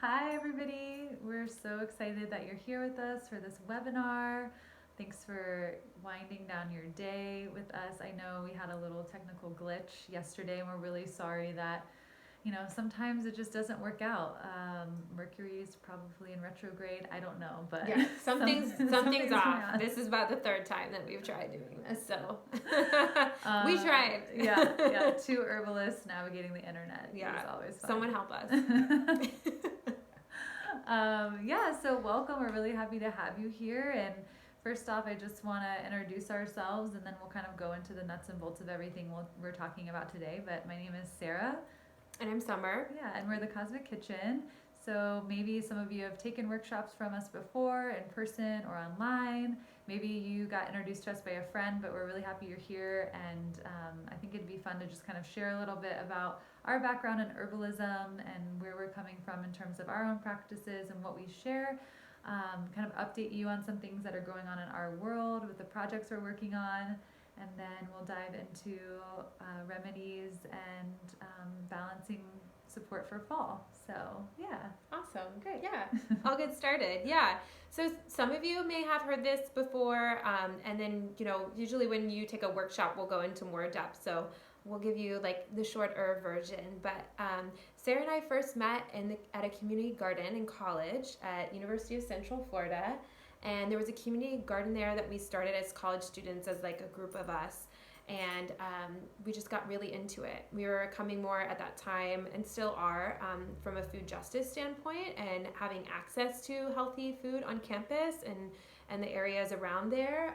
Hi, everybody. We're so excited that you're here with us for this webinar. Thanks for winding down your day with us. I know we had a little technical glitch yesterday, and we're really sorry that, sometimes it just doesn't work out. Mercury's probably in retrograde. I don't know, but yeah, something's something's off. This is about the third time that we've tried doing this, so we tried. yeah. Two herbalists navigating the internet. Yeah, is always fun. Someone help us. So welcome. We're really happy to have you here. And first off, I just want to introduce ourselves, and then we'll kind of go into the nuts and bolts of everything we're talking about today. But my name is Sarah. And I'm Summer. Yeah, and we're the Cosmic Kitchen. So maybe some of you have taken workshops from us before in person or online. Maybe you got introduced to us by a friend, but we're really happy you're here. And I think it'd be fun to just kind of share a little bit about our background in herbalism and where we're coming from in terms of our own practices and what we share. Kind of update you on some things that are going on in our world with the projects we're working on. And then we'll dive into remedies and balancing support for fall. So, yeah. Awesome. Great. Yeah. I'll get started. Yeah. So some of you may have heard this before. And then, usually when you take a workshop, we'll go into more depth. So we'll give you like the short herb version. But Sarah and I first met at a community garden in college at University of Central Florida. And there was a community garden there that we started as college students, as like a group of us. And we just got really into it. We were coming more at that time, and still are, from a food justice standpoint, and having access to healthy food on campus and the areas around there,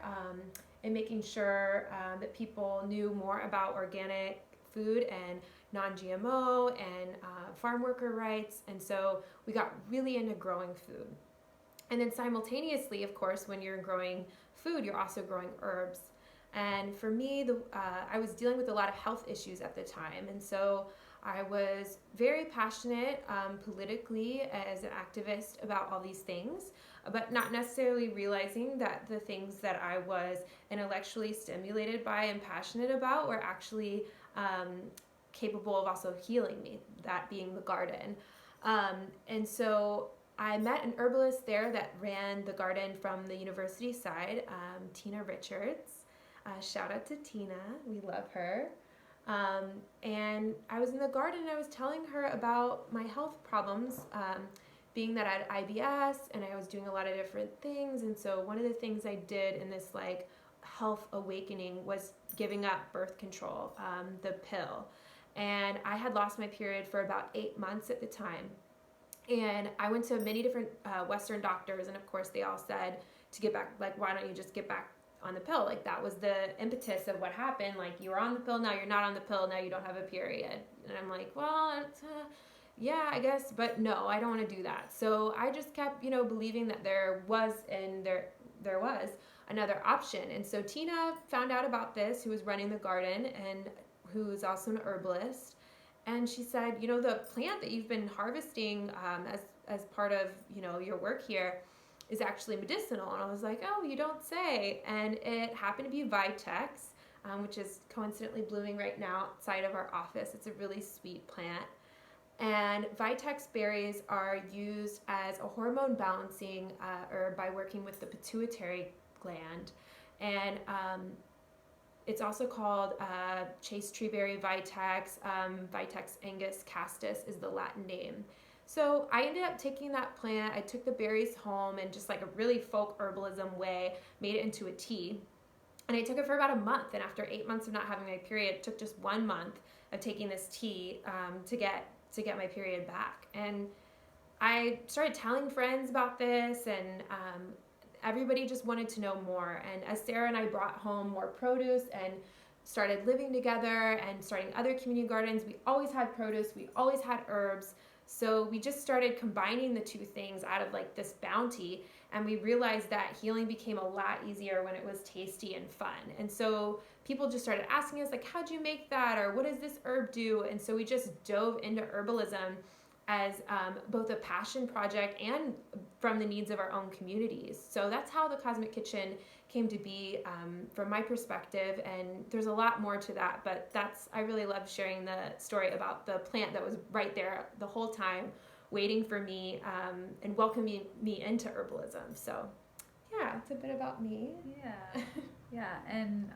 and making sure that people knew more about organic food and non-GMO and farm worker rights. And so we got really into growing food. And then simultaneously, of course, when you're growing food, you're also growing herbs. And for me, I was dealing with a lot of health issues at the time. And so I was very passionate politically as an activist about all these things, but not necessarily realizing that the things that I was intellectually stimulated by and passionate about were actually capable of also healing me, that being the garden. And so I met an herbalist there that ran the garden from the university side, Tina Richards. Shout out to Tina. We love her. And I was in the garden and I was telling her about my health problems, being that I had IBS and I was doing a lot of different things. And so one of the things I did in this like health awakening was giving up birth control, the pill. And I had lost my period for about 8 months at the time. And I went to many different Western doctors, and of course they all said to get back, like, why don't you just get back on the pill? Like, that was the impetus of what happened. Like, you were on the pill, now you're not on the pill, now you don't have a period. And I'm like, well, yeah, I guess, but no, I don't want to do that. So I just kept, believing that there was another option. And so Tina found out about this, who was running the garden and who is also an herbalist. And she said, the plant that you've been harvesting as part of, your work here is actually medicinal. And I was like, oh, you don't say. And it happened to be Vitex, which is coincidentally blooming right now outside of our office. It's a really sweet plant. And Vitex berries are used as a hormone balancing herb by working with the pituitary gland. And it's also called chase treeberry vitex. Vitex angus castus is the Latin name. So I ended up taking that plant. I took the berries home and just like a really folk herbalism way, made it into a tea. And I took it for about a month. And after 8 months of not having my period, it took just 1 month of taking this tea to get my period back. And I started telling friends about this, and everybody just wanted to know more. And as Sarah and I brought home more produce and started living together and starting other community gardens, we always had produce, we always had herbs. So we just started combining the two things out of like this bounty, and we realized that healing became a lot easier when it was tasty and fun. And so people just started asking us, like, how'd you make that? Or what does this herb do? And so we just dove into herbalism as both a passion project and from the needs of our own communities. So that's how the Cosmic Kitchen came to be from my perspective, and there's a lot more to that, but I really love sharing the story about the plant that was right there the whole time waiting for me and welcoming me into herbalism. So yeah, it's a bit about me. Yeah. Yeah. And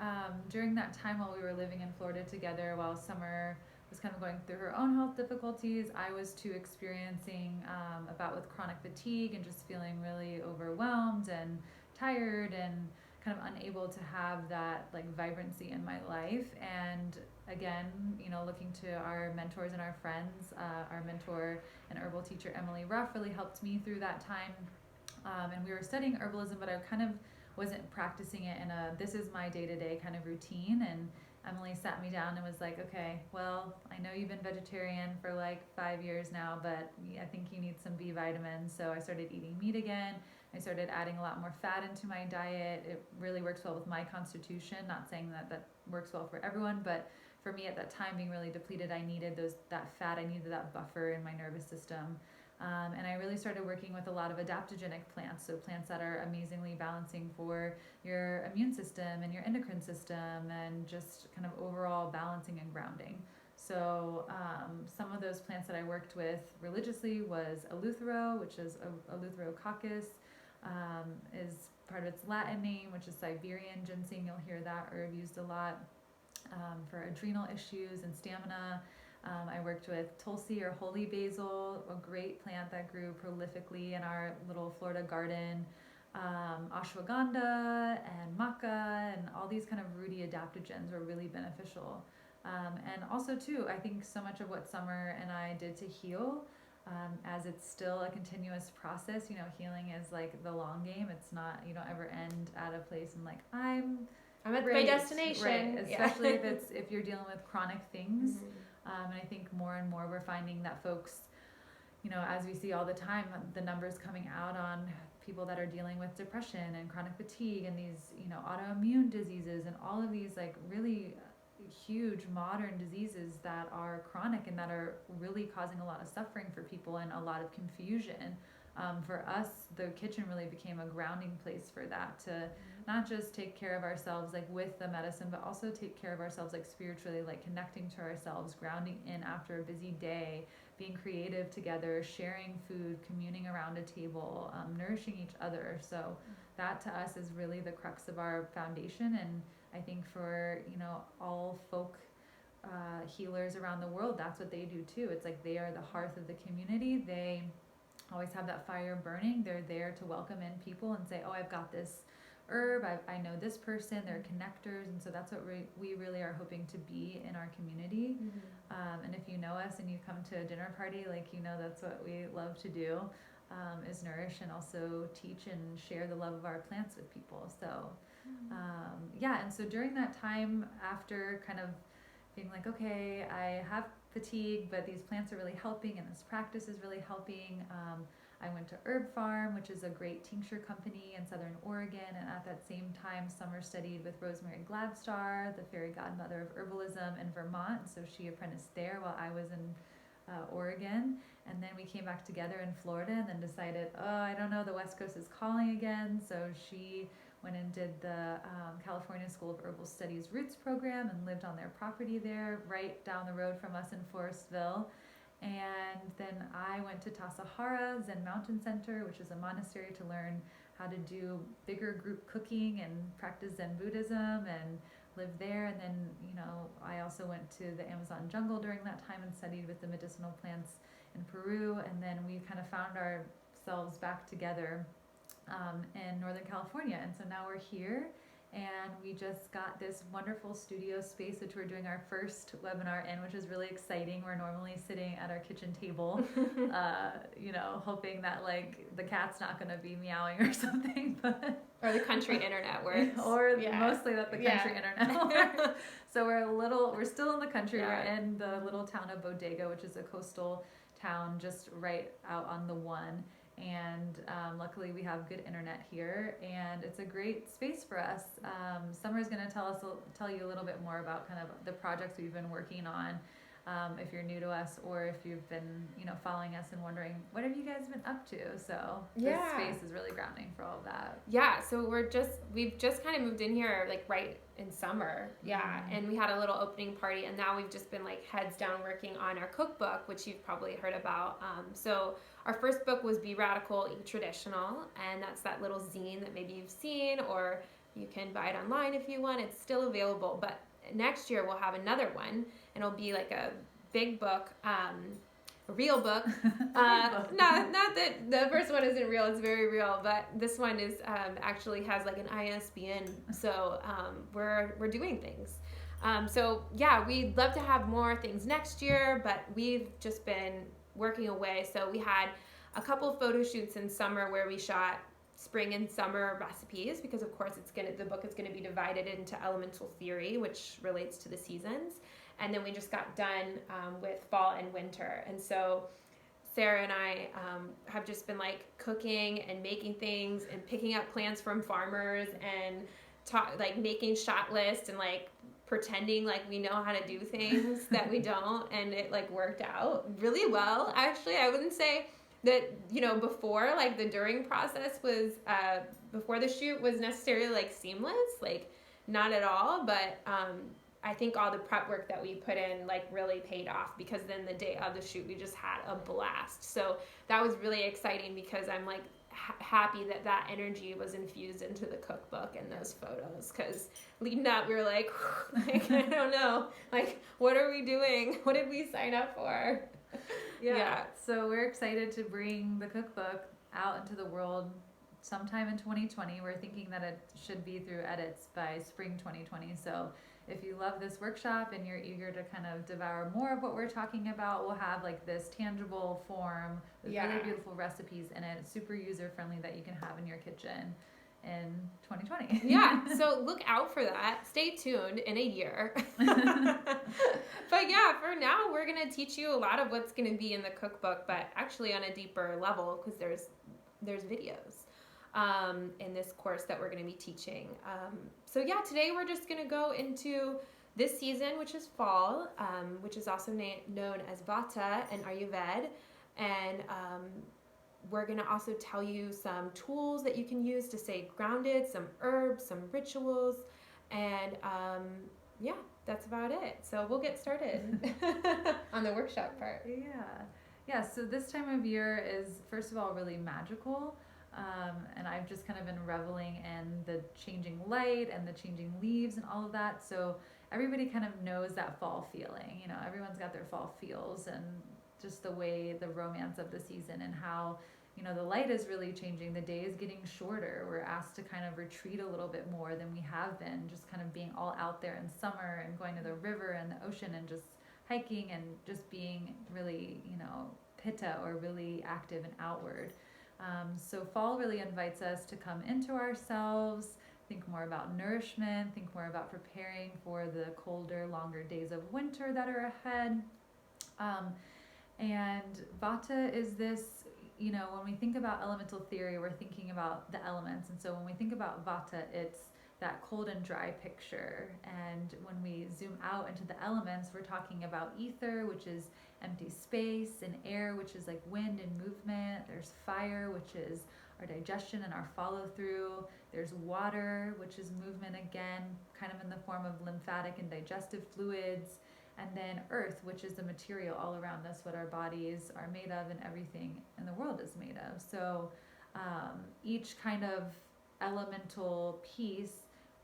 during that time while we were living in Florida together, while Summer was kind of going through her own health difficulties, I was too experiencing about with chronic fatigue and just feeling really overwhelmed and tired and kind of unable to have that like vibrancy in my life. And again, you know, looking to our mentors and our friends, our mentor and herbal teacher Emily Ruff really helped me through that time. And we were studying herbalism, but I kind of wasn't practicing it in a this is my day-to-day kind of routine. And Emily sat me down and was like, okay, well, I know you've been vegetarian for like 5 years now, but I think you need some B vitamins. So I started eating meat again. I started adding a lot more fat into my diet. It really works well with my constitution. Not saying that that works well for everyone, but for me at that time, being really depleted, I needed that fat. I needed that buffer in my nervous system. And I really started working with a lot of adaptogenic plants, so plants that are amazingly balancing for your immune system and your endocrine system and just kind of overall balancing and grounding. So some of those plants that I worked with religiously was eleuthero, which is eleutherococcus, is part of its Latin name, which is Siberian ginseng. You'll hear that herb used a lot for adrenal issues and stamina. I worked with Tulsi or holy basil, a great plant that grew prolifically in our little Florida garden. Ashwagandha and maca and all these kind of rooty adaptogens were really beneficial. And also too, I think so much of what Summer and I did to heal, as it's still a continuous process, you know, healing is like the long game. It's not, you don't ever end at a place and like, I'm at great. my destination. Right, especially if you're dealing with chronic things. Mm-hmm. And I think more and more we're finding that folks, you know, as we see all the time, the numbers coming out on people that are dealing with depression and chronic fatigue and these, you know, autoimmune diseases and all of these like really huge modern diseases that are chronic and that are really causing a lot of suffering for people and a lot of confusion. For us, the kitchen really became a grounding place for that, to not just take care of ourselves like with the medicine, but also take care of ourselves like spiritually, like connecting to ourselves, grounding in after a busy day, being creative together, sharing food, communing around a table, nourishing each other. So that to us is really the crux of our foundation. And I think for, you know, all folk healers around the world, that's what they do too. It's like they are the hearth of the community. They always have that fire burning. They're there to welcome in people and say, oh, I've got this herb, I know this person, they're connectors. And so that's what we really are hoping to be in our community. And if you know us and you come to a dinner party, like, you know, that's what we love to do, is nourish and also teach and share the love of our plants with people. So yeah, and so during that time, after kind of being like, okay, I have fatigue, but these plants are really helping and this practice is really helping. I went to Herb Farm, which is a great tincture company in Southern Oregon, and at that same time, Summer studied with Rosemary Gladstar, the fairy godmother of herbalism in Vermont, so she apprenticed there while I was in Oregon. And then we came back together in Florida and then decided, oh, I don't know, the West Coast is calling again, so she went and did the California School of Herbal Studies Roots program and lived on their property there, right down the road from us in Forestville. And then I went to Tassajara Zen Mountain Center, which is a monastery, to learn how to do bigger group cooking and practice Zen Buddhism and live there. And then, you know, I also went to the Amazon jungle during that time and studied with the medicinal plants in Peru. And then we kind of found ourselves back together in Northern California. And so now we're here. And we just got this wonderful studio space, which we're doing our first webinar in, which is really exciting. We're normally sitting at our kitchen table, you know, hoping that like the cat's not going to be meowing or something, but or the country internet works, or mostly that the country internet works. So we're still in the country. Yeah. We're in the little town of Bodega, which is a coastal town just right out on the one. And luckily we have good internet here, and it's a great space for us. Summer's going to tell you a little bit more about kind of the projects we've been working on. if you're new to us or if you've been, following us and wondering, what have you guys been up to? So this space is really grounding for all of that. Yeah, so we've just kind of moved in here like right in summer. Yeah, and we had a little opening party, and now we've just been like heads down working on our cookbook, which you've probably heard about. So our first book was Be Radical, Eat Traditional, and that's that little zine that maybe you've seen, or you can buy it online if you want. It's still available, but next year we'll have another one, and it'll be like a big book, a real book. Not that the first one isn't real, it's very real, but this one is actually has like an ISBN, so we're doing things. So yeah, we'd love to have more things next year, but we've just been working away. So we had a couple photo shoots in summer where we shot spring and summer recipes, because of course the book is going to be divided into elemental theory, which relates to the seasons, and then we just got done with fall and winter. And so Sarah and I have just been like cooking and making things and picking up plants from farmers and like making shot lists and like pretending like we know how to do things that we don't, and it like worked out really well. Actually, I wouldn't say that, before, like the during process was, before the shoot was necessarily like seamless, like not at all, but I think all the prep work that we put in like really paid off, because then the day of the shoot we just had a blast. So that was really exciting, because I'm like happy that energy was infused into the cookbook and those photos, because leading up we were like I don't know, like what are we doing? What did we sign up for? Yeah. So we're excited to bring the cookbook out into the world sometime in 2020. We're thinking that it should be through edits by spring 2020. So if you love this workshop and you're eager to kind of devour more of what we're talking about, we'll have like this tangible form with really beautiful recipes in it, super user friendly, that you can have in your kitchen in 2020. Yeah, so look out for that. Stay tuned in a year. But yeah, for now we're going to teach you a lot of what's going to be in the cookbook, but actually on a deeper level, because there's videos in this course that we're going to be teaching. So yeah, today we're just going to go into this season, which is fall, which is also known as Vata and Ayurveda, and we're going to also tell you some tools that you can use to stay grounded, some herbs, some rituals, and yeah, that's about it. So we'll get started on the workshop part. Yeah, so this time of year is, first of all, really magical. And I've just kind of been reveling in the changing light and the changing leaves and all of that. So everybody kind of knows that fall feeling. Everyone's got their fall feels, and just the way the romance of the season and how, the light is really changing. The day is getting shorter. We're asked to kind of retreat a little bit more than we have been, just kind of being all out there in summer and going to the river and the ocean and just hiking and just being really, pitta, or really active and outward. So fall really invites us to come into ourselves, think more about nourishment, think more about preparing for the colder, longer days of winter that are ahead. And Vata is this, when we think about elemental theory, we're thinking about the elements. And so when we think about Vata, it's that cold and dry picture. And when we zoom out into the elements, we're talking about ether, which is empty space, and air, which is like wind and movement. There's fire, which is our digestion and our follow through. There's water, which is movement again, kind of in the form of lymphatic and digestive fluids. And then earth, which is the material all around us, what our bodies are made of and everything in the world is made of. So each kind of elemental piece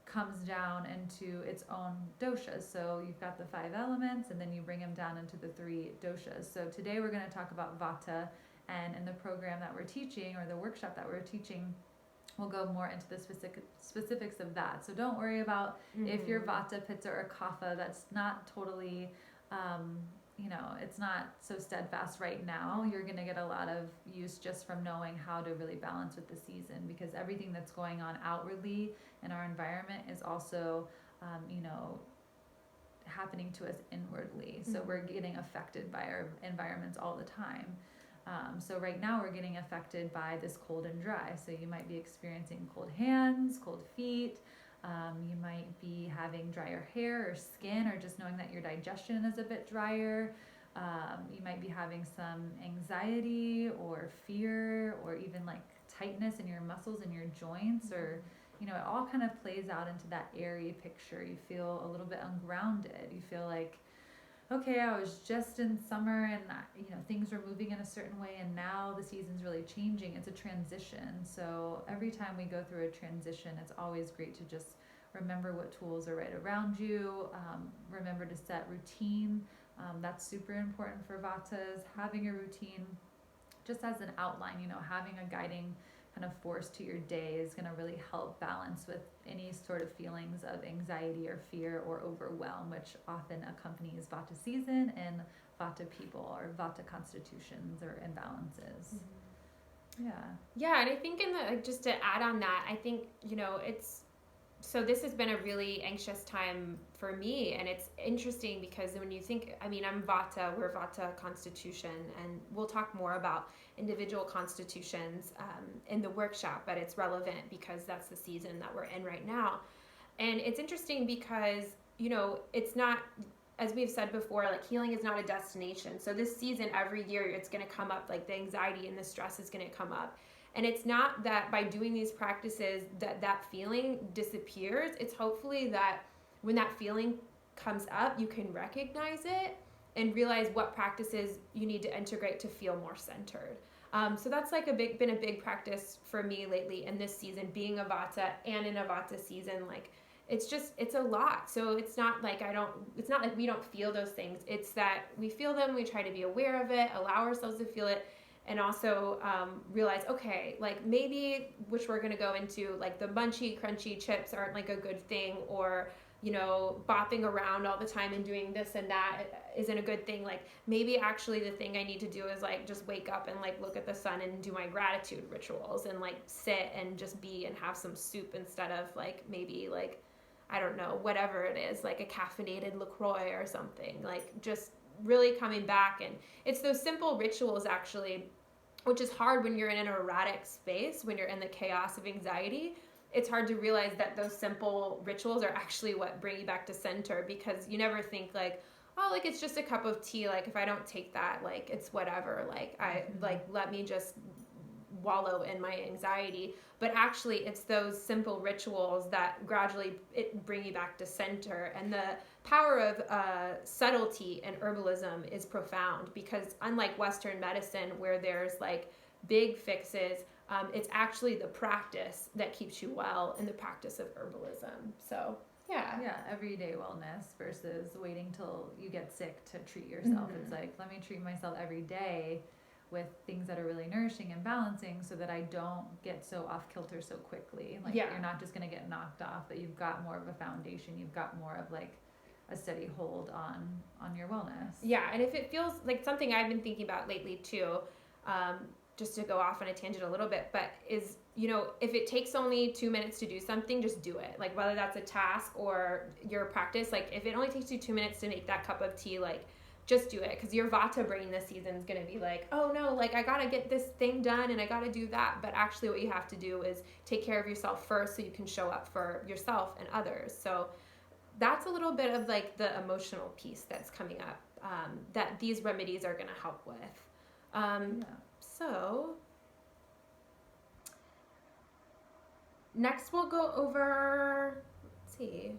comes down into its own doshas. So you've got the 5 elements, and then you bring them down into the 3 doshas. So today we're going to talk about Vata, and in the program that we're teaching, or the workshop that we're teaching, we'll go more into the specifics of that. So don't worry about if you're Vata, Pitta, or Kapha. That's not totally, it's not so steadfast right now. You're going to get a lot of use just from knowing how to really balance with the season, because everything that's going on outwardly in our environment is also, happening to us inwardly. So we're getting affected by our environments all the time. So right now we're getting affected by this cold and dry. So you might be experiencing cold hands, cold feet, You might be having drier hair or skin, or just knowing that your digestion is a bit drier. You might be having some anxiety or fear, or even like tightness in your muscles and your joints, or you know, it all kind of plays out into that airy picture. You feel a little bit ungrounded. You feel like, okay, I was just in summer and you know, things were moving in a certain way, and now the season's really changing. It's a transition. So every time we go through a transition, it's always great to just remember what tools are right around you. Remember to set routine. That's super important for Vatas. Having a routine just as an outline, you know, having a guiding kind of force to your day is going to really help balance with any sort of feelings of anxiety or fear or overwhelm, which often accompanies Vata season and Vata people, or Vata constitutions or imbalances. Yeah, and I think just to add on that, I think, you know, so this has been a really anxious time for me, and it's interesting because when you think, I mean, I'm Vata, we're Vata constitution, and we'll talk more about individual constitutions in the workshop, but it's relevant because that's the season that we're in right now. And it's interesting because, you know, it's not, as we've said before, like healing is not a destination. So this season, every year, it's going to come up, like the anxiety and the stress is going to come up. And it's not that by doing these practices that feeling disappears. It's hopefully that when that feeling comes up, you can recognize it and realize what practices you need to integrate to feel more centered. So that's like been a big practice for me lately in this season, being a Vata and in a Vata season. Like it's a lot. So it's not like we don't feel those things. It's that we feel them, we try to be aware of it, allow ourselves to feel it. And also realize, okay, like maybe, which we're going to go into, like the munchy, crunchy chips aren't like a good thing, or, you know, bopping around all the time and doing this and that isn't a good thing. Like maybe actually the thing I need to do is like just wake up and like look at the sun and do my gratitude rituals and like sit and just be and have some soup instead of like maybe like, I don't know, whatever it is, like a caffeinated LaCroix or something, like just really coming back. And it's those simple rituals actually, which is hard when you're in an erratic space, when you're in the chaos of anxiety. It's hard to realize that those simple rituals are actually what bring you back to center, because you never think like, oh, like it's just a cup of tea, like if I don't take that, like it's whatever, like I like let me just wallow in my anxiety. But actually it's those simple rituals that gradually bring you back to center. And the power of subtlety and herbalism is profound, because unlike Western medicine where there's like big fixes, it's actually the practice that keeps you well in the practice of herbalism. So yeah, everyday wellness versus waiting till you get sick to treat yourself. It's like, let me treat myself every day with things that are really nourishing and balancing, so that I don't get so off kilter so quickly. Like you're not just going to get knocked off, but you've got more of a foundation. You've got more of like a steady hold on your wellness. Yeah, and if it feels like something I've been thinking about lately too, just to go off on a tangent a little bit, but is, you know, if it takes only 2 minutes to do something, just do it. Like whether that's a task or your practice, like if it only takes you 2 minutes to make that cup of tea, like just do it. Because your Vata brain this season is going to be like, oh no, like I got to get this thing done and I got to do that. But actually what you have to do is take care of yourself first, so you can show up for yourself and others. So that's a little bit of like the emotional piece that's coming up, that these remedies are going to help with. So next we'll go over, let's see.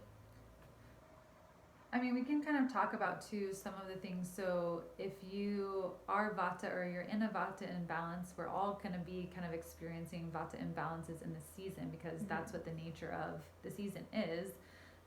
I mean, we can kind of talk about too some of the things. So if you are Vata or you're in a Vata imbalance, we're all going to be kind of experiencing Vata imbalances in the season, because that's what the nature of the season is.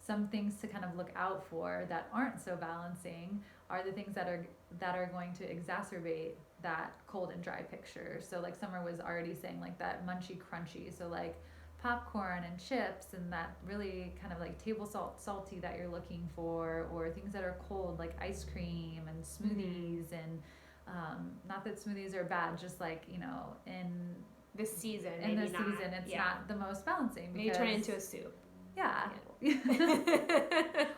Some things to kind of look out for that aren't so balancing are the things that are going to exacerbate that cold and dry picture. So like Summer was already saying, like that munchy crunchy, so like popcorn and chips and that really kind of like table salt salty that you're looking for, or things that are cold like ice cream and smoothies. And not that smoothies are bad, just like, you know, in this season, it's not the most balancing, because maybe turn it into a soup. Yeah.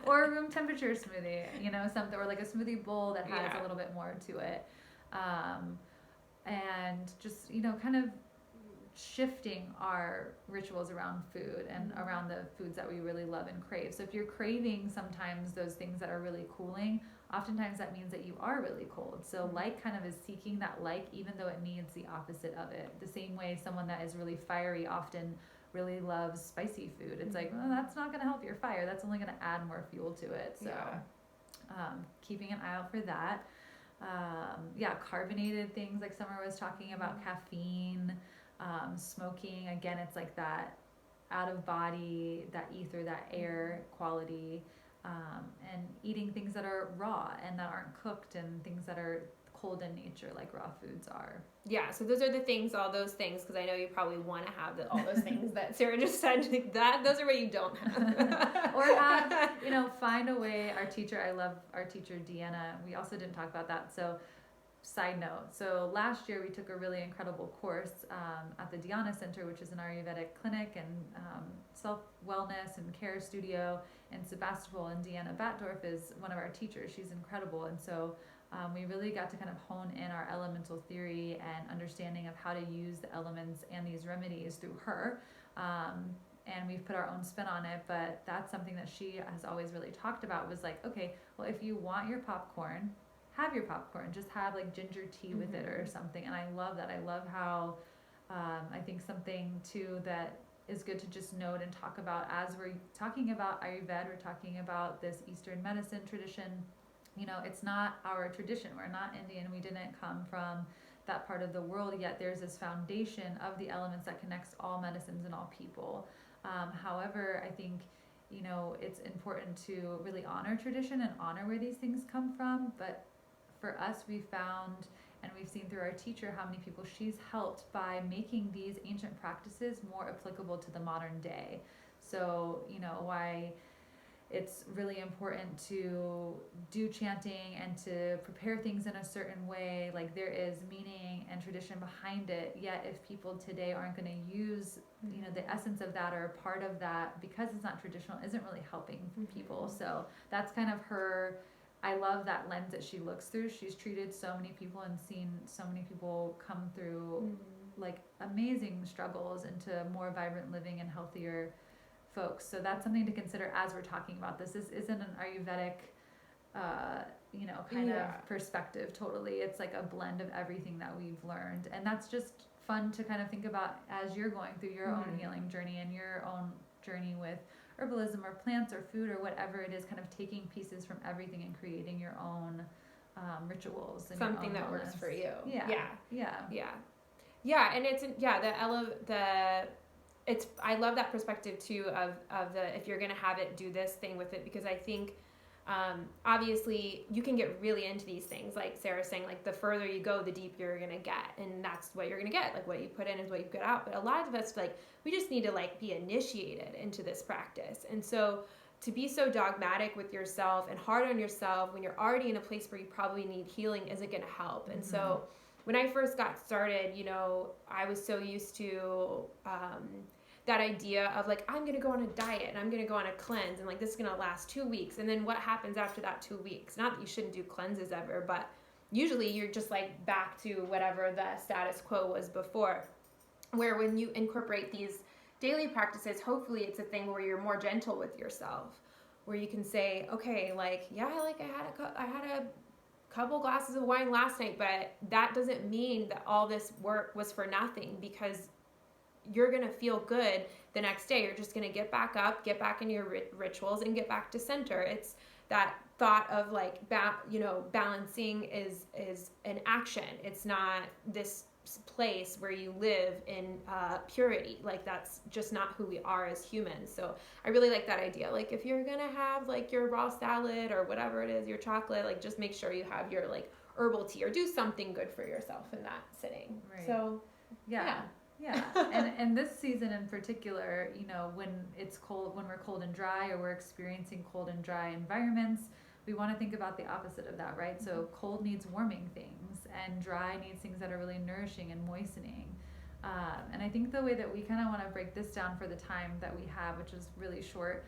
Or a room temperature smoothie, you know, something, or like a smoothie bowl that has a little bit more to it. And just, you know, kind of shifting our rituals around food and around the foods that we really love and crave. So if you're craving sometimes those things that are really cooling, oftentimes that means that you are really cold. So like kind of is seeking that like, even though it needs the opposite of it. The same way someone that is really fiery often really loves spicy food. It's like, well, that's not going to help your fire. That's only going to add more fuel to it. So keeping an eye out for that. Carbonated things like Summer was talking about, caffeine, smoking. Again, it's like that out of body, that ether, that air quality, and eating things that are raw and that aren't cooked, and things that are cold in nature like raw foods are. Yeah, so those are the things, all those things, because I know you probably want to have all those things that Sarah just said. Those are what you don't have. Or have, find a way. I love our teacher, Deanna. We also didn't talk about that. So side note. So last year we took a really incredible course at the Dhyana Center, which is an Ayurvedic clinic and self-wellness and care studio in Sebastopol. And Deanna Batdorf is one of our teachers. She's incredible. And so we really got to kind of hone in our elemental theory and understanding of how to use the elements and these remedies through her. And we've put our own spin on it, but that's something that she has always really talked about, was like, okay, well, if you want your popcorn, have your popcorn, just have like ginger tea with it or something. And I love that. I love how, I think something too that is good to just note and talk about as we're talking about Ayurveda, we're talking about this Eastern medicine tradition. It's not our tradition. We're not Indian. We didn't come from that part of the world, yet there's this foundation of the elements that connects all medicines and all people. However, I think, it's important to really honor tradition and honor where these things come from. But for us, we found, and we've seen through our teacher, how many people she's helped by making these ancient practices more applicable to the modern day. So, why it's really important to do chanting and to prepare things in a certain way. Like, there is meaning and tradition behind it. Yet if people today aren't going to use, the essence of that or a part of that, because it's not traditional, isn't really helping people. So that's kind of her. I love that lens that she looks through. She's treated so many people and seen so many people come through like amazing struggles into more vibrant living and healthier folks. So that's something to consider as we're talking about this. This isn't an Ayurvedic, kind of perspective totally. It's like a blend of everything that we've learned. And that's just fun to kind of think about as you're going through your own healing journey and your own journey with herbalism or plants or food or whatever it is, kind of taking pieces from everything and creating your own rituals. And something your own that wellness. Works for you. Yeah. And it's, I love that perspective too of the, if you're going to have it, do this thing with it, because I think obviously you can get really into these things, like Sarah's saying, like the further you go, the deeper you're going to get, and that's what you're going to get. Like what you put in is what you get out. But a lot of us, like, we just need to like be initiated into this practice. And so to be so dogmatic with yourself and hard on yourself when you're already in a place where you probably need healing isn't going to help. And so when I first got started, I was so used to that idea of like, I'm going to go on a diet and I'm going to go on a cleanse, and like this is going to last 2 weeks. And then what happens after that 2 weeks? Not that you shouldn't do cleanses ever, but usually you're just like back to whatever the status quo was before. Where when you incorporate these daily practices, hopefully it's a thing where you're more gentle with yourself, where you can say, okay, like, yeah, like I had a couple glasses of wine last night, but that doesn't mean that all this work was for nothing, because you're going to feel good the next day. You're just going to get back up, get back in your rituals, and get back to center. It's that thought of like, balancing is an action. It's not this place where you live in purity. Like, that's just not who we are as humans. So I really like that idea. Like, if you're going to have like your raw salad or whatever it is, your chocolate, like just make sure you have your like herbal tea, or do something good for yourself in that sitting. Right. So yeah. And this season in particular, when it's cold, when we're cold and dry, or we're experiencing cold and dry environments, we want to think about the opposite of that, right? So cold needs warming things, and dry needs things that are really nourishing and moistening. And I think the way that we kind of want to break this down for the time that we have, which is really short,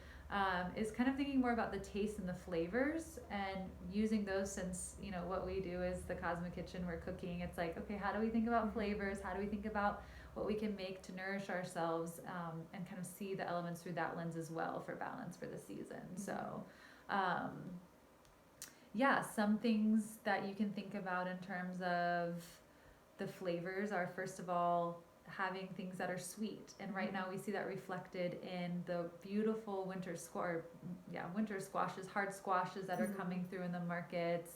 is kind of thinking more about the taste and the flavors and using those, since what we do is the Cosmic Kitchen, we're cooking. It's like, okay, how do we think about flavors? How do we think about what we can make to nourish ourselves, and kind of see the elements through that lens as well for balance for the season. So yeah, some things that you can think about in terms of the flavors are, first of all, having things that are sweet. And right now we see that reflected in the beautiful winter squashes, hard squashes that are coming through in the markets.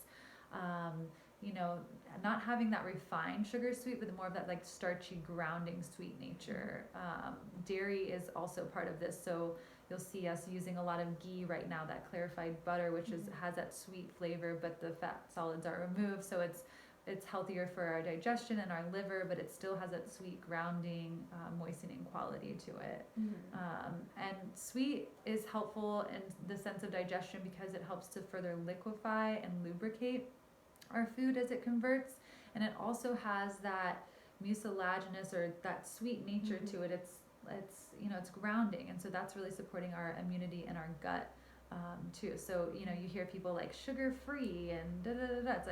Not having that refined sugar sweet, but more of that like starchy, grounding sweet nature. Dairy is also part of this. So you'll see us using a lot of ghee right now, that clarified butter, which has that sweet flavor, but the fat solids are removed. So it's healthier for our digestion and our liver, but it still has that sweet, grounding, moistening quality to it. And sweet is helpful in the sense of digestion because it helps to further liquefy and lubricate our food as it converts. And it also has that mucilaginous or that sweet nature to it. It's grounding, and so that's really supporting our immunity and our gut too. So you hear people like sugar free and da da da da. It's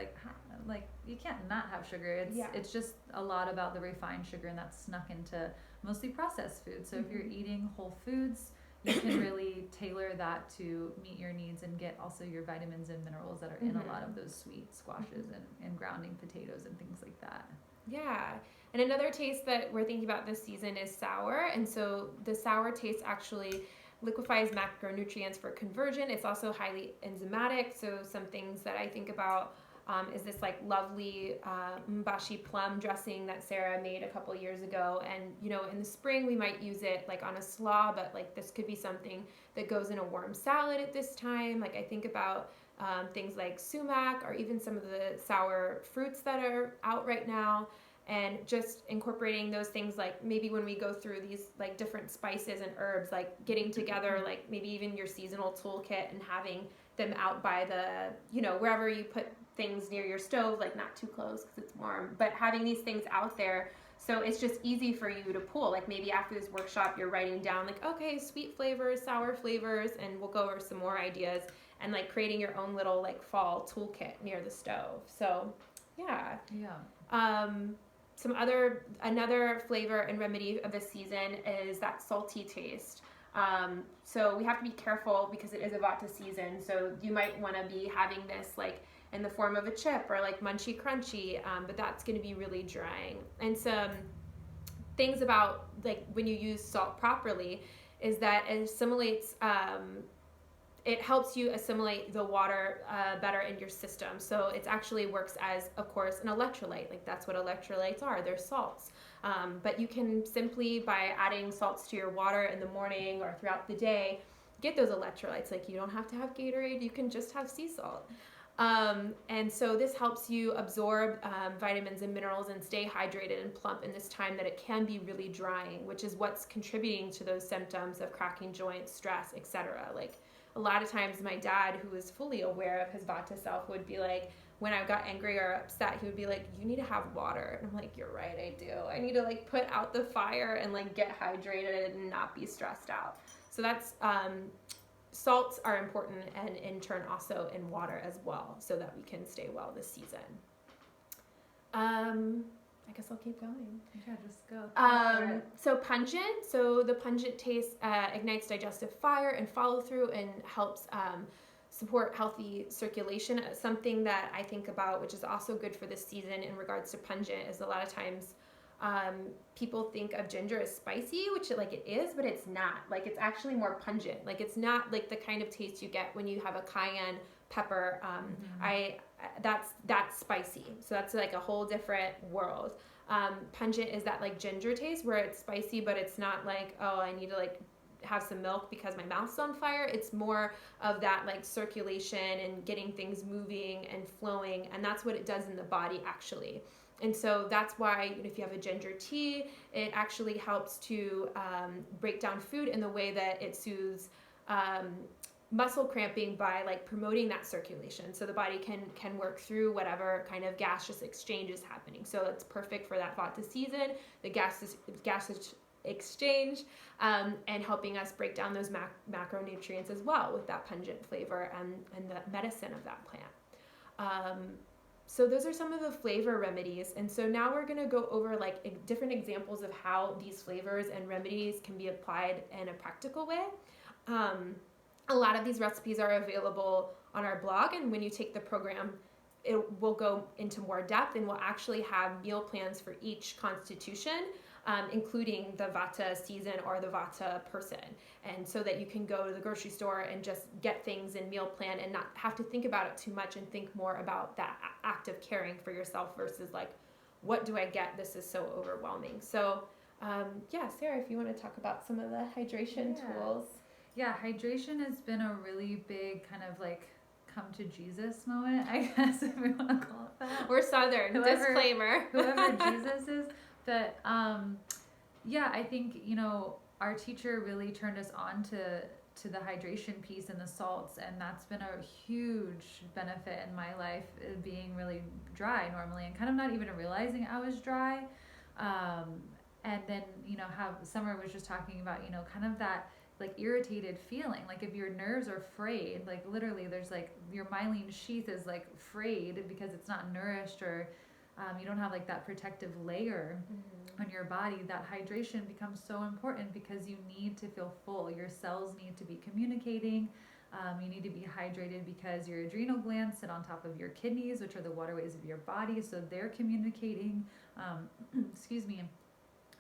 like you can't not have sugar. It's just a lot about the refined sugar, and that's snuck into mostly processed food. So if you're eating whole foods, you can really tailor that to meet your needs and get also your vitamins and minerals that are in a lot of those sweet squashes and grounding potatoes and things like that. Yeah. And another taste that we're thinking about this season is sour. And so the sour taste actually liquefies macronutrients for conversion. It's also highly enzymatic. So some things that I think about is this like lovely mbashi plum dressing that Sarah made a couple years ago. And, in the spring we might use it like on a slaw, but like this could be something that goes in a warm salad at this time. Like I think about things like sumac or even some of the sour fruits that are out right now. And just incorporating those things, like maybe when we go through these like different spices and herbs, like getting together, like maybe even your seasonal toolkit and having them out by the, wherever you put things near your stove, like not too close because it's warm, but having these things out there. So it's just easy for you to pull. Like maybe after this workshop, you're writing down like, okay, sweet flavors, sour flavors, and we'll go over some more ideas and like creating your own little like fall toolkit near the stove. So yeah. Another flavor and remedy of this season is that salty taste. So we have to be careful because it is a vata season. So you might want to be having this like in the form of a chip or like munchy crunchy, but that's going to be really drying. And some things about like when you use salt properly is that it assimilates, it helps you assimilate the water better in your system. So it actually works as, of course, an electrolyte. Like that's what electrolytes are. They're salts. But you can simply, by adding salts to your water in the morning or throughout the day, get those electrolytes. Like you don't have to have Gatorade. You can just have sea salt. And so this helps you absorb vitamins and minerals and stay hydrated and plump in this time that it can be really drying, which is what's contributing to those symptoms of cracking joints, stress, etc. Like a lot of times my dad, who is fully aware of his vata self, would be like, when I got angry or upset, he would be like, you need to have water. And I'm like, you're right, I do. I need to like put out the fire and like get hydrated and not be stressed out. So that's, salts are important, and in turn also in water as well, so that we can stay well this season. I guess I'll keep going. Yeah, just go. So pungent. So the pungent taste ignites digestive fire and follow through and helps support healthy circulation. Something that I think about, which is also good for this season in regards to pungent, is a lot of times people think of ginger as spicy, which it is, but it's not. Like it's actually more pungent. Like it's not like the kind of taste you get when you have a cayenne pepper. That's spicy. So that's like a whole different world. Pungent is that like ginger taste where it's spicy, but it's not like, oh, I need to like have some milk because my mouth's on fire. It's more of that like circulation and getting things moving and flowing. And that's what it does in the body actually. And so that's why if you have a ginger tea, it actually helps to break down food in the way that it soothes muscle cramping by like promoting that circulation, so the body can work through whatever kind of gaseous exchange is happening. So it's perfect for that vata season. The gaseous exchange, and helping us break down those macronutrients as well with that pungent flavor and the medicine of that plant. So those are some of the flavor remedies. And so now we're going to go over like different examples of how these flavors and remedies can be applied in a practical way. A lot of these recipes are available on our blog, and when you take the program, it will go into more depth, and we'll actually have meal plans for each constitution, including the Vata season or the Vata person. And so that you can go to the grocery store and just get things in meal plan and not have to think about it too much and think more about that act of caring for yourself versus like, what do I get? This is so overwhelming. So Sarah, if you want to talk about some of the hydration tools. Yeah, hydration has been a really big kind of like come to Jesus moment, I guess, if we want to call it that. We're Southern, disclaimer. Whoever Jesus is. But I think, our teacher really turned us on to the hydration piece and the salts, and that's been a huge benefit in my life, being really dry normally and kind of not even realizing I was dry. And then, how Summer was just talking about, kind of that like irritated feeling, like if your nerves are frayed, like literally there's like your myelin sheath is like frayed because it's not nourished, or you don't have like that protective layer on your body. That hydration becomes so important because you need to feel full. Your cells need to be communicating. You need to be hydrated because your adrenal glands sit on top of your kidneys, which are the waterways of your body, so they're communicating. Excuse me.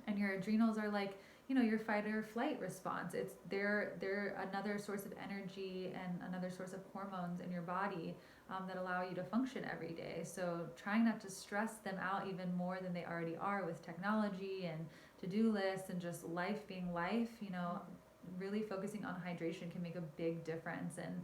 And your adrenals are like, your fight or flight response. They're another source of energy and another source of hormones in your body that allow you to function every day. So trying not to stress them out even more than they already are with technology and to-do lists and just life being life, really focusing on hydration can make a big difference. And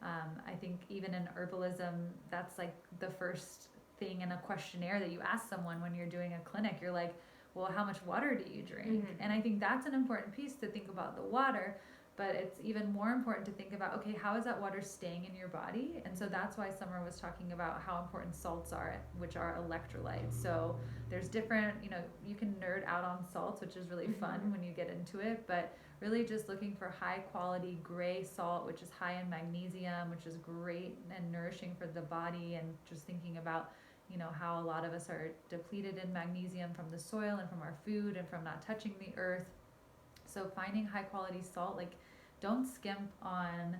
I think even in herbalism, that's like the first thing in a questionnaire that you ask someone when you're doing a clinic. You're like, well, how much water do you drink? And I think that's an important piece to think about, the water, but it's even more important to think about, okay, how is that water staying in your body? And so that's why Summer was talking about how important salts are, which are electrolytes. So there's different, you can nerd out on salts, which is really fun when you get into it, but really just looking for high quality gray salt, which is high in magnesium, which is great and nourishing for the body, and just thinking about how a lot of us are depleted in magnesium from the soil and from our food and from not touching the earth. So finding high quality salt, like don't skimp on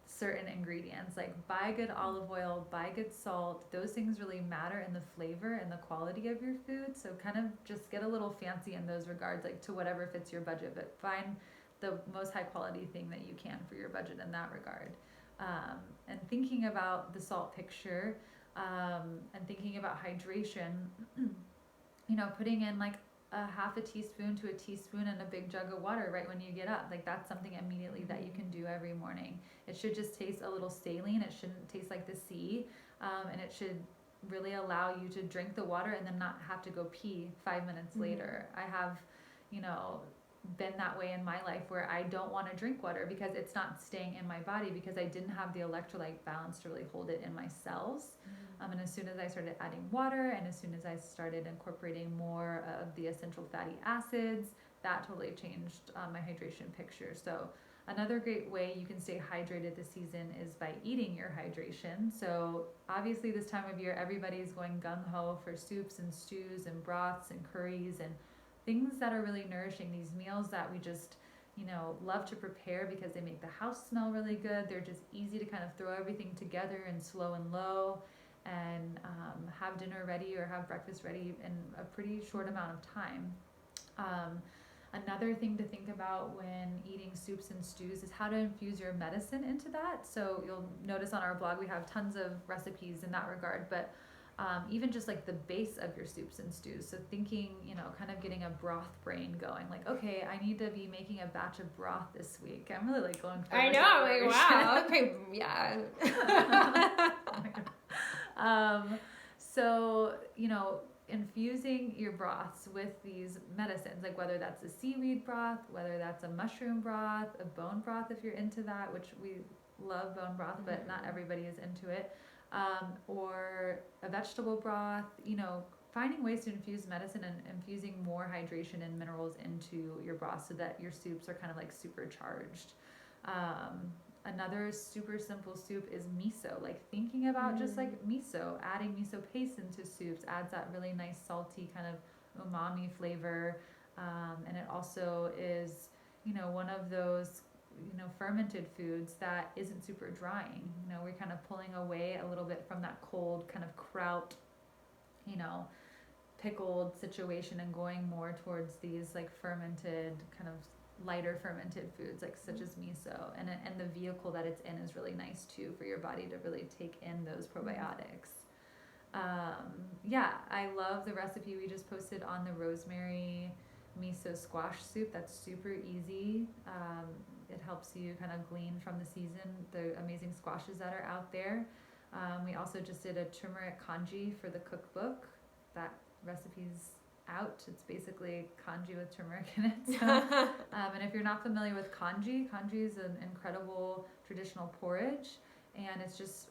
certain ingredients, like buy good olive oil, buy good salt. Those things really matter in the flavor and the quality of your food. So kind of just get a little fancy in those regards, like to whatever fits your budget, but find the most high quality thing that you can for your budget in that regard. And thinking about the salt picture, and thinking about hydration, putting in like a half a teaspoon to a teaspoon in a big jug of water right when you get up. Like that's something immediately that you can do every morning. It should just taste a little saline. It shouldn't taste like the sea. And it should really allow you to drink the water and then not have to go pee 5 minutes later. I have, been that way in my life where I don't want to drink water because it's not staying in my body because I didn't have the electrolyte balance to really hold it in my cells. And as soon as I started adding water, and as soon as I started incorporating more of the essential fatty acids, that totally changed my hydration picture. So another great way you can stay hydrated this season is by eating your hydration. So obviously this time of year, everybody's going gung-ho for soups and stews and broths and curries and things that are really nourishing, these meals that we just, love to prepare because they make the house smell really good. They're just easy to kind of throw everything together in slow and low and have dinner ready or have breakfast ready in a pretty short amount of time. Another thing to think about when eating soups and stews is how to infuse your medicine into that. So you'll notice on our blog we have tons of recipes in that regard, but even just like the base of your soups and stews. So thinking, kind of getting a broth brain going. Like, okay, I need to be making a batch of broth this week. I'm really like going for I know, like, wow, okay, yeah. So, infusing your broths with these medicines, like whether that's a seaweed broth, whether that's a mushroom broth, a bone broth if you're into that, which we love bone broth, but not everybody is into it. Or a vegetable broth, finding ways to infuse medicine and infusing more hydration and minerals into your broth so that your soups are kind of like supercharged. Another super simple soup is miso. Like thinking about just like miso, adding miso paste into soups adds that really nice salty kind of umami flavor. And it also is, one of those, fermented foods that isn't super drying. We're kind of pulling away a little bit from that cold kind of kraut, pickled situation and going more towards these like fermented kind of lighter fermented foods like such as miso, and the vehicle that it's in is really nice too for your body to really take in those probiotics. I love the recipe we just posted on the rosemary miso squash soup. That's super easy. It helps you kind of glean from the season the amazing squashes that are out there. We also just did a turmeric congee for the cookbook. That recipe's out. It's basically congee with turmeric in it. So, and if you're not familiar with congee is an incredible traditional porridge, and it's just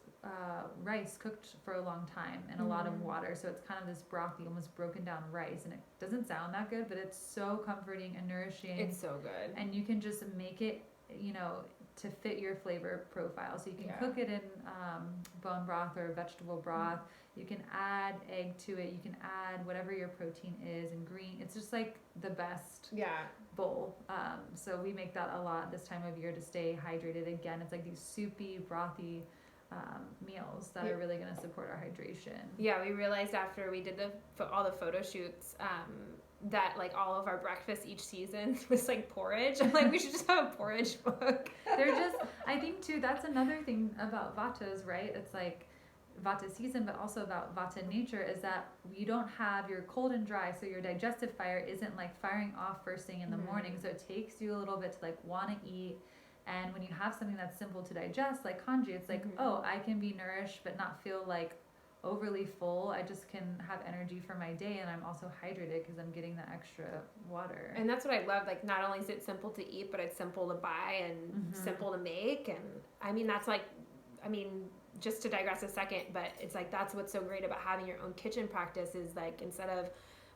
rice cooked for a long time in a lot of water. So it's kind of this brothy, almost broken down rice, and it doesn't sound that good, but it's so comforting and nourishing. It's so good. And you can just make it, to fit your flavor profile. So you can cook it in bone broth or vegetable broth. You can add egg to it. You can add whatever your protein is and green. It's just like the best bowl. So we make that a lot this time of year to stay hydrated. Again, it's like these soupy, brothy meals that are really going to support our hydration. Yeah, we realized after we did all the photo shoots that like all of our breakfast each season was like porridge. I'm like, we should just have a porridge book. They're just, I think too, that's another thing about vatas, right? It's like vata season, but also about vata nature is that you don't have your cold and dry, so your digestive fire isn't like firing off first thing in the morning. So it takes you a little bit to like want to eat. And when you have something that's simple to digest, like congee, it's like, oh, I can be nourished but not feel like overly full. I just can have energy for my day, and I'm also hydrated because I'm getting the extra water. And that's what I love. Like, not only is it simple to eat, but it's simple to buy and simple to make. And I mean, just to digress a second, but it's like that's what's so great about having your own kitchen practice is like instead of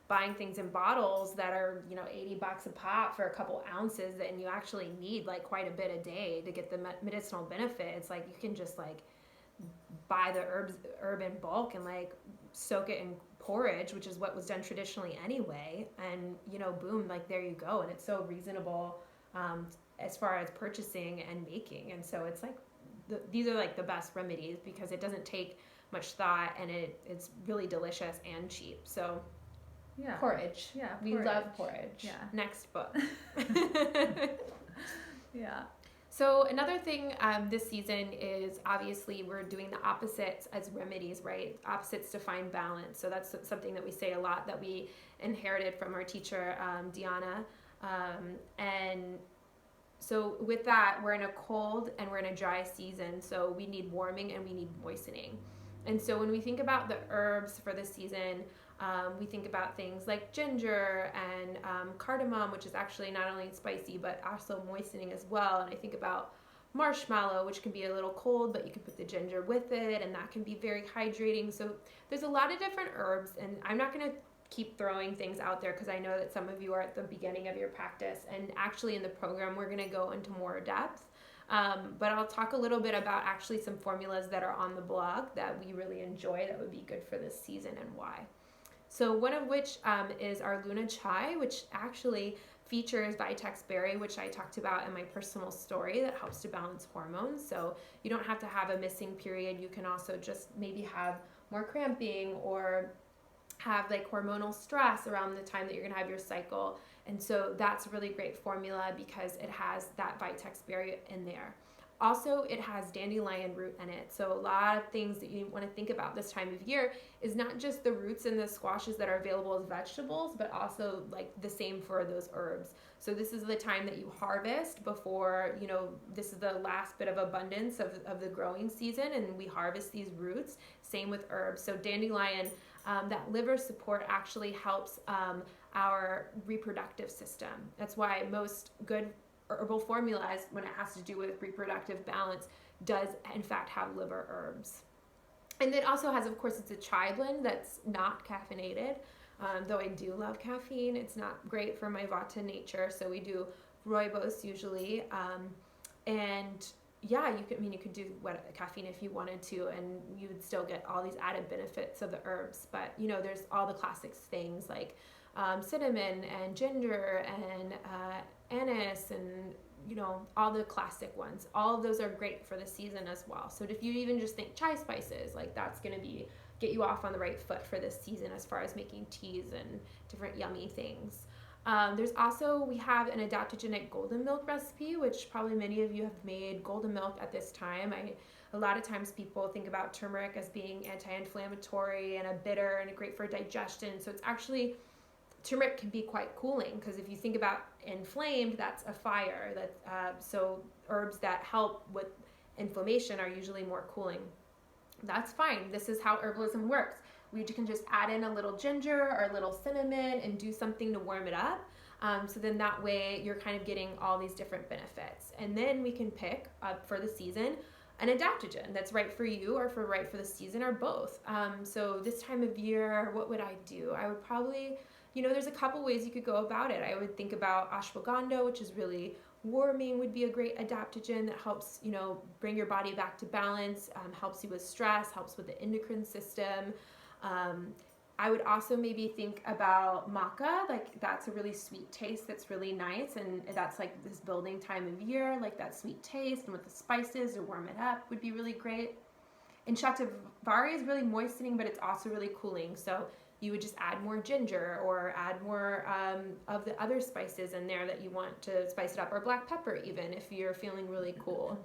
buying things in bottles that are, $80 a pop for a couple ounces, and you actually need like quite a bit a day to get the medicinal benefit. It's like you can just like buy the herb in bulk and like soak it in porridge, which is what was done traditionally anyway, and boom, like there you go. And it's so reasonable as far as purchasing and making. And so it's like these are like the best remedies because it doesn't take much thought, and it's really delicious and cheap. So porridge. Yeah, we love porridge. Yeah. Next book. Yeah. So another thing this season is obviously we're doing the opposites as remedies, right? Opposites to find balance. So that's something that we say a lot that we inherited from our teacher, Deanna. And so with that, we're in a cold and we're in a dry season. So we need warming and we need moistening. And so when we think about the herbs for this season, we think about things like ginger and cardamom, which is actually not only spicy, but also moistening as well. And I think about marshmallow, which can be a little cold, but you can put the ginger with it, and that can be very hydrating. So there's a lot of different herbs, and I'm not going to keep throwing things out there because I know that some of you are at the beginning of your practice. And actually in the program, we're going to go into more depth. But I'll talk a little bit about actually some formulas that are on the blog that we really enjoy that would be good for this season and why. So one of which is our Luna Chai, which actually features Vitex berry, which I talked about in my personal story that helps to balance hormones. So you don't have to have a missing period. You can also just maybe have more cramping or have like hormonal stress around the time that you're going to have your cycle. And so that's a really great formula because it has that Vitex berry in there. Also, it has dandelion root in it. So a lot of things that you want to think about this time of year is not just the roots and the squashes that are available as vegetables, but also like the same for those herbs. So this is the time that you harvest before, this is the last bit of abundance of the growing season, and we harvest these roots. Same with herbs. So dandelion, that liver support actually helps our reproductive system. That's why most good herbal formulas, when it has to do with reproductive balance, does in fact have liver herbs. And it also has, of course, it's a chai blend that's not caffeinated. Though I do love caffeine, it's not great for my vata nature. So we do rooibos usually. And yeah, you could do caffeine if you wanted to, and you would still get all these added benefits of the herbs. But there's all the classic things like cinnamon and ginger and anise and all the classic ones. All of those are great for the season as well. So if you even just think chai spices, like that's going to get you off on the right foot for this season as far as making teas and different yummy things. We have an adaptogenic golden milk recipe, which probably many of you have made golden milk at this time. A lot of times people think about turmeric as being anti-inflammatory and a bitter and great for digestion. So it's actually, turmeric can be quite cooling, because if you think about inflamed, that's a fire. So herbs that help with inflammation are usually more cooling. That's fine. This is how herbalism works. We can just add in a little ginger or a little cinnamon and do something to warm it up. So then that way you're kind of getting all these different benefits. And then we can pick up for the season an adaptogen that's right for you or right for the season, or both. So this time of year, what would I do? I would probably, there's a couple ways you could go about it. I would think about ashwagandha, which is really warming, would be a great adaptogen that helps, bring your body back to balance, helps you with stress, helps with the endocrine system. I would also maybe think about maca, like that's a really sweet taste that's really nice, and that's like this building time of year, like that sweet taste, and with the spices to warm it up would be really great. And shatavari is really moistening, but it's also really cooling, so you would just add more ginger or add more of the other spices in there that you want to spice it up, or black pepper even if you're feeling really cool.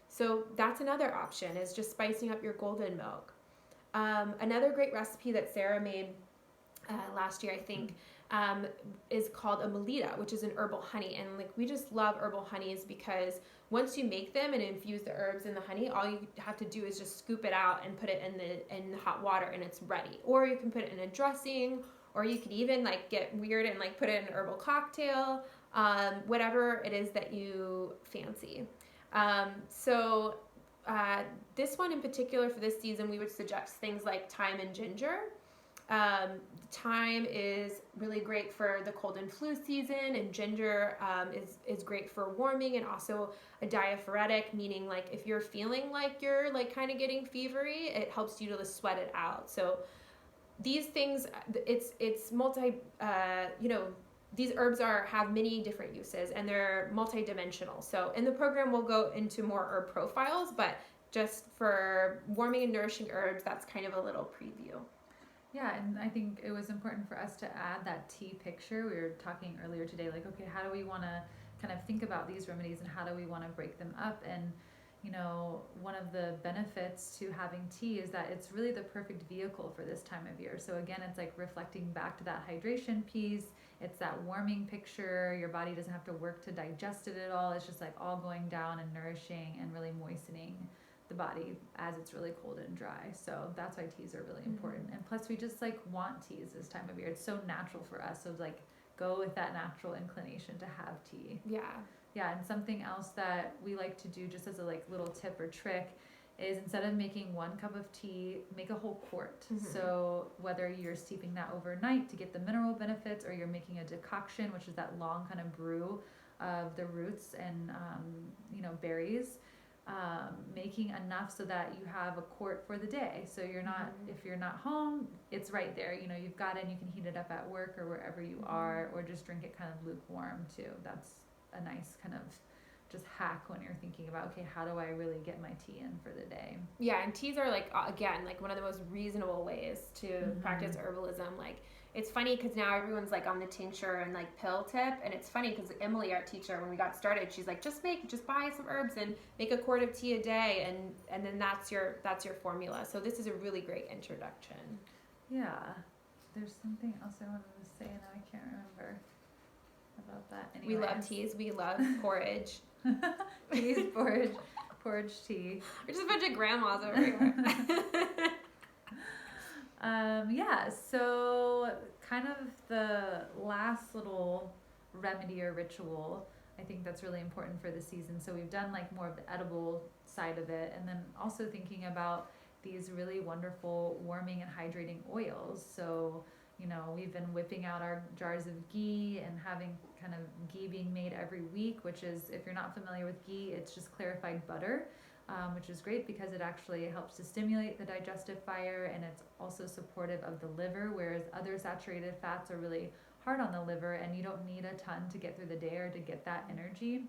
So that's another option, is just spicing up your golden milk. Another great recipe that Sarah made last year, I think, is called a melita, which is an herbal honey. And like, we just love herbal honeys because once you make them and infuse the herbs in the honey, all you have to do is just scoop it out and put it in the hot water, and it's ready. Or you can put it in a dressing, or you could even like get weird and like put it in an herbal cocktail, whatever it is that you fancy. This one in particular for this season, we would suggest things like thyme and ginger. Thyme is really great for the cold and flu season, and ginger is great for warming and also a diaphoretic, meaning like if you're feeling like you're like kind of getting fevery, it helps you to sweat it out. So these things, it's multi, these herbs have many different uses, and they're multidimensional. So in the program, we'll go into more herb profiles, but just for warming and nourishing herbs, that's kind of a little preview. Yeah, and I think it was important for us to add that tea picture. We were talking earlier today, like, okay, how do we want to kind of think about these remedies, and how do we want to break them up? And one of the benefits to having tea is that it's really the perfect vehicle for this time of year. So again, it's like reflecting back to that hydration piece. It's that warming picture. Your body doesn't have to work to digest it at all. It's just like all going down and nourishing and really moistening the body as it's really cold and dry. So that's why teas are really important. And plus, we just like want teas this time of year. It's so natural for us. So like, go with that natural inclination to have tea. Yeah, and something else that we like to do just as a like little tip or trick is, instead of making 1 cup of tea, make a whole quart. So whether you're steeping that overnight to get the mineral benefits, or you're making a decoction, which is that long kind of brew of the roots and berries, making enough so that you have a quart for the day. So you're not, if you're not home, it's right there. You've got it, and you can heat it up at work or wherever you are, or just drink it kind of lukewarm too. That's a nice kind of just hack when you're thinking about, okay, how do I really get my tea in for the day? Yeah, and teas are like, again, like one of the most reasonable ways to practice herbalism. Like, it's funny because now everyone's like on the tincture and like pill tip, and it's funny because Emily, our teacher, when we got started, she's like, just buy some herbs and make a quart of tea a day, and then that's your formula. So this is a really great introduction. Yeah, there's something else I wanted to say, and I can't remember about that. Anyways. We love teas. We love porridge. Teas, porridge tea. We're just a bunch of grandmas over here. Yeah, so kind of the last little remedy or ritual, I think that's really important for the season. So we've done like more of the edible side of it, and then also thinking about these really wonderful warming and hydrating oils. So, we've been whipping out our jars of ghee and having kind of ghee being made every week, which is, if you're not familiar with ghee, it's just clarified butter, which is great because it actually helps to stimulate the digestive fire, and it's also supportive of the liver, whereas other saturated fats are really hard on the liver, and you don't need a ton to get through the day or to get that energy.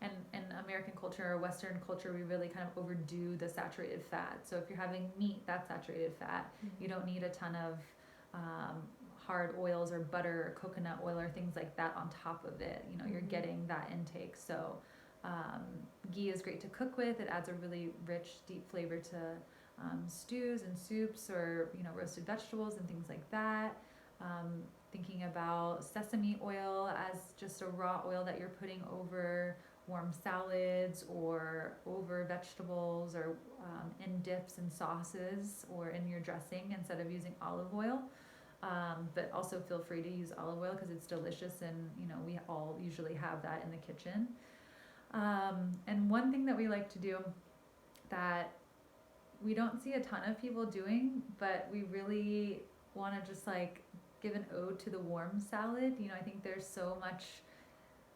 And in American culture or Western culture, we really kind of overdo the saturated fat. So if you're having meat, that's saturated fat. You don't need a ton of hard oils or butter or coconut oil or things like that on top of it. You're getting that intake. So ghee is great to cook with. It adds a really rich, deep flavor to stews and soups, or roasted vegetables and things like that. Thinking about sesame oil as just a raw oil that you're putting over warm salads or over vegetables, or in dips and sauces, or in your dressing instead of using olive oil. But also feel free to use olive oil because it's delicious, and we all usually have that in the kitchen. And one thing that we like to do that we don't see a ton of people doing, but we really want to just give an ode to the warm salad. I think there's so much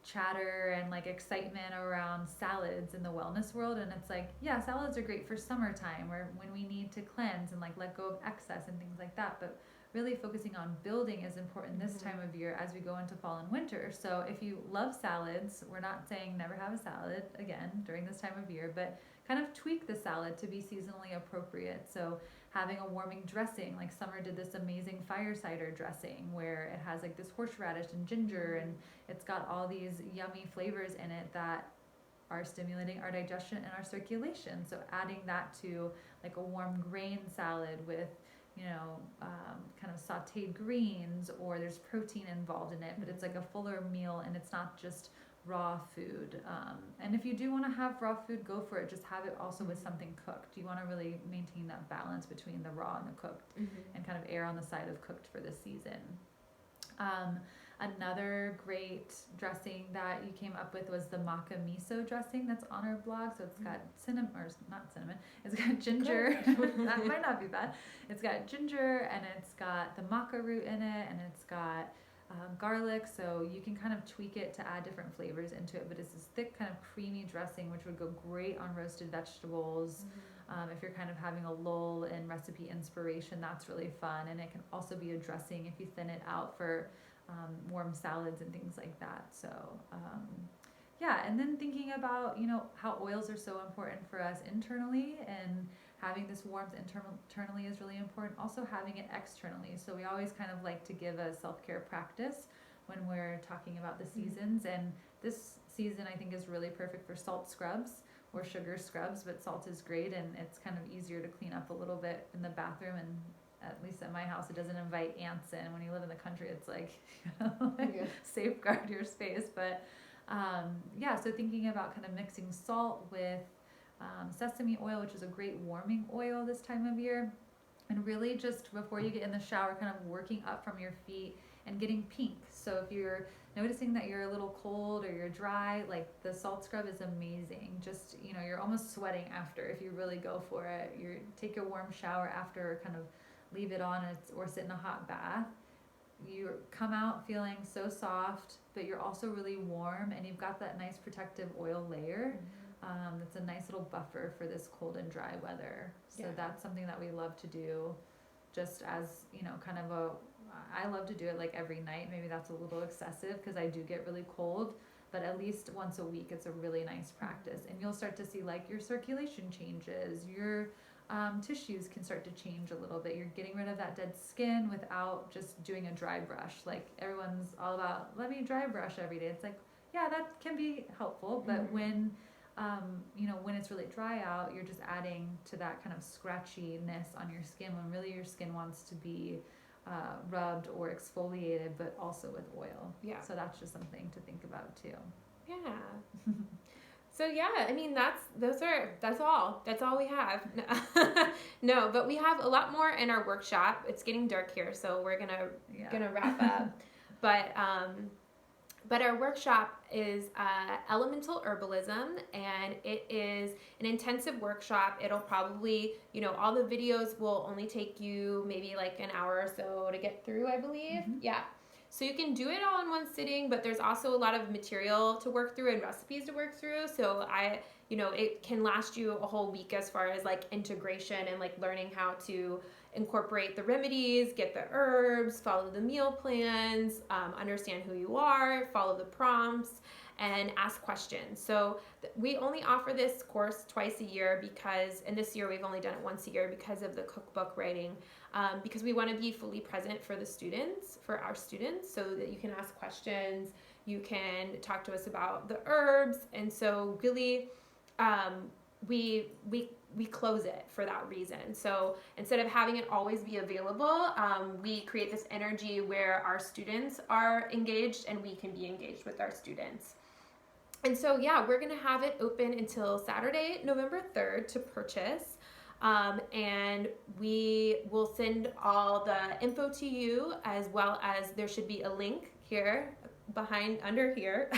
chatter and excitement around salads in the wellness world, and it's salads are great for summertime, or when we need to cleanse and let go of excess and things like that, but really focusing on building is important this time of year as we go into fall and winter. So if you love salads, we're not saying never have a salad again during this time of year, but kind of tweak the salad to be seasonally appropriate. So having a warming dressing, like Summer did this amazing fire cider dressing where it has this horseradish and ginger, and it's got all these yummy flavors in it that are stimulating our digestion and our circulation. So adding that to a warm grain salad with kind of sauteed greens, or there's protein involved in it, but it's a fuller meal, and it's not just raw food. And if you do want to have raw food, go for it. Just have it also with something cooked. You want to really maintain that balance between the raw and the cooked, and kind of err on the side of cooked for this season. Another great dressing that you came up with was the maca miso dressing that's on our blog. So it's got cinnamon, or not cinnamon, it's got ginger. That might not be bad. It's got ginger, and it's got the maca root in it, and it's got garlic. So you can kind of tweak it to add different flavors into it. But it's this thick, kind of creamy dressing, which would go great on roasted vegetables. If you're kind of having a lull in recipe inspiration, that's really fun. And it can also be a dressing if you thin it out for warm salads and things like that. So and then thinking about how oils are so important for us internally, and having this warmth internally is really important. Also having it externally. So we always kind of like to give a self-care practice when we're talking about the seasons, and this season I think is really perfect for salt scrubs or sugar scrubs, but salt is great, and it's kind of easier to clean up a little bit in the bathroom, and at least at my house, it doesn't invite ants in. When you live in the country, it's safeguard your space. But so thinking about kind of mixing salt with sesame oil, which is a great warming oil this time of year, and really just before you get in the shower, kind of working up from your feet and getting pink. So if you're noticing that you're a little cold or you're dry, the salt scrub is amazing. Just, you're almost sweating after if you really go for it. You take a warm shower after, kind of leave it on, or sit in a hot bath. You come out feeling so soft, but you're also really warm, and you've got that nice protective oil layer. That's a nice little buffer for this cold and dry weather. So that's something that we love to do, just as kind of I love to do it every night. Maybe that's a little excessive because I do get really cold, but at least once a week it's a really nice practice, and you'll start to see your circulation changes, your tissues can start to change a little bit. You're getting rid of that dead skin without just doing a dry brush. Everyone's all about, let me dry brush every day. It's that can be helpful, but when when it's really dry out, you're just adding to that kind of scratchiness on your skin, when really your skin wants to be rubbed or exfoliated, but also with oil. Yeah. So that's just something to think about too. Yeah. So I mean that's all we have. No, but we have a lot more in our workshop. It's getting dark here, so we're gonna wrap up. But But our workshop is Elemental Herbalism, and it is an intensive workshop. It'll probably, all the videos will only take you maybe like an hour or so to get through, I believe. Mm-hmm. Yeah. So you can do it all in one sitting, but there's also a lot of material to work through and recipes to work through. So it can last you a whole week as far as like integration and like learning how to incorporate the remedies, get the herbs, follow the meal plans, understand who you are, follow the prompts, and ask questions. So we only offer this course twice a year and this year we've only done it once a year because of the cookbook writing, because we want to be fully present for our students, so that you can ask questions, you can talk to us about the herbs, and so really we close it for that reason. So instead of having it always be available, we create this energy where our students are engaged and we can be engaged with our students. And so, we're going to have it open until Saturday, November 3rd to purchase. And we will send all the info to you, as well as there should be a link here under here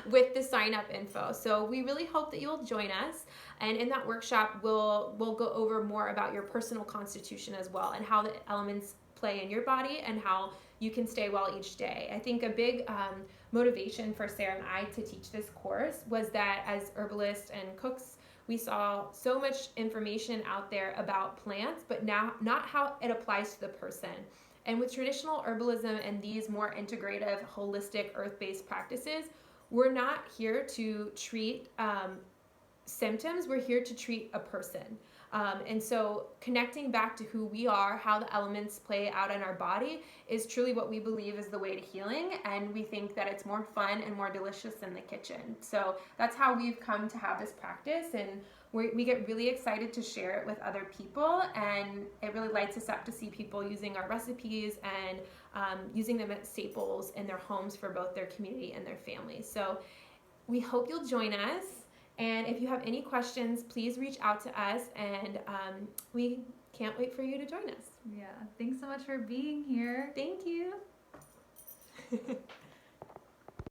with the sign up info. So we really hope that you'll join us. And in that workshop, we'll go over more about your personal constitution as well, and how the elements play in your body and how you can stay well each day. I think a big motivation for Sarah and I to teach this course was that as herbalists and cooks, we saw so much information out there about plants, but now not how it applies to the person. And with traditional herbalism and these more integrative, holistic, earth-based practices, we're not here to treat symptoms, we're here to treat a person. And so connecting back to who we are, how the elements play out in our body, is truly what we believe is the way to healing, and we think that it's more fun and more delicious in the kitchen. So that's how we've come to have this practice, and we get really excited to share it with other people, and it really lights us up to see people using our recipes and using them as staples in their homes for both their community and their families. So we hope you'll join us. And if you have any questions, please reach out to us, and we can't wait for you to join us. Yeah, thanks so much for being here. Thank you.